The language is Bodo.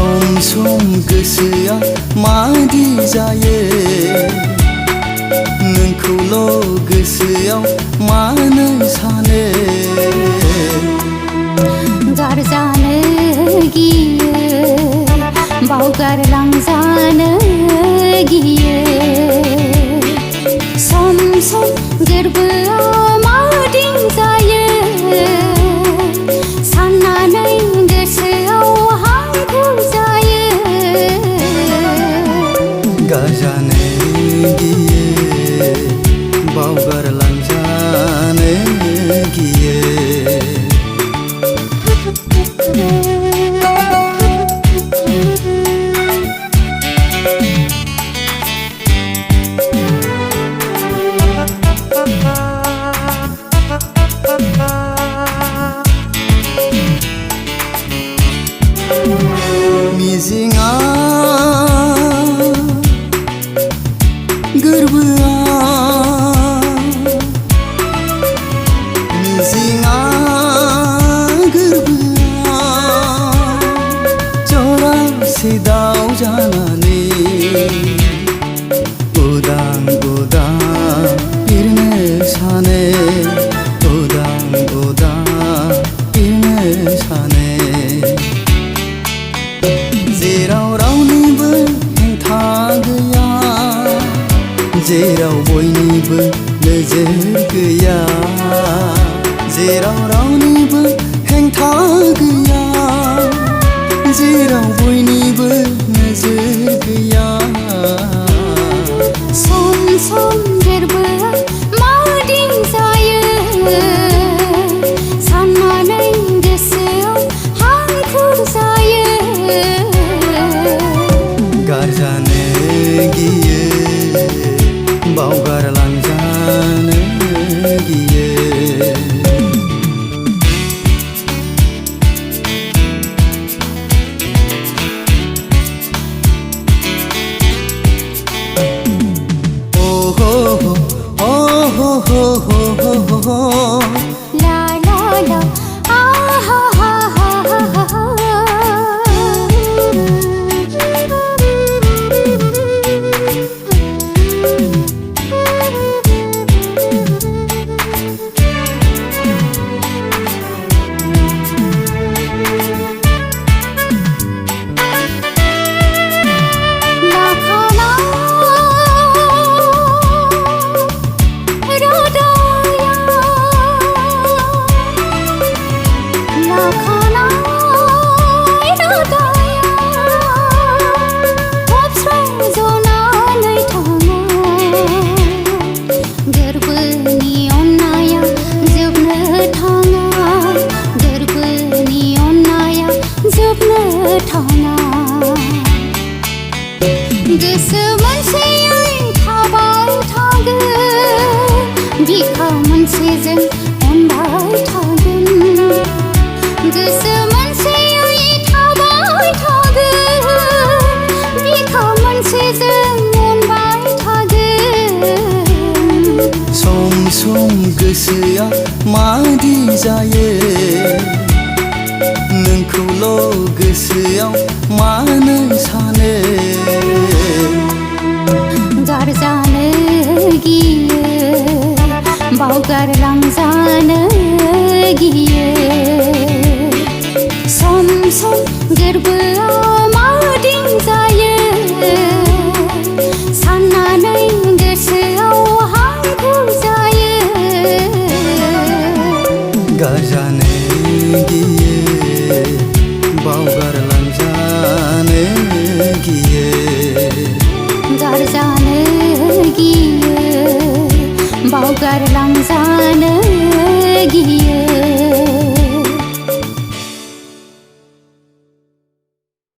सम गोसोआ मादि जायो नोंखौल' गोसोआव मानो सानो गारजानो गियो बावगारलांजानो गियो सम गोरबोआव मादि जायो साननानै गोसोआव हांखुर जायो गारजानो गियो बावगारलांजानो गियो मिजिंआ गोरबोआ मिजिंआ गोरबोआ जरासे दाउ जानानै उदां बिरनो सानो उदां बिरनो सानो जेराव रावनिबो हेंथा गैया जेराव बयनिबो नोजोर गैया जेराव रावनिबो हेंथा गैया जेराव बयनिबो नोजोर गैया सम गोरबोआ मादि जायो साननानै गोसोआव हांखुर जायो गारजानो गियो बावगारलांजानो गियो ला ला ला आ हा हा हा हा हा गोसो मोनसेयै थाबाय थागोन बिखा मोनसेजों अनबाय थागोन गोसो मोनसेयै थाबाय थागोन बिखा मोनसेजों अनबाय थागोन सम गोसोआ मादि जायो नोंखौल' गोसोआव मानो सानो गारजानो गियो बावगारलांजानो गियो सम गोरबोआव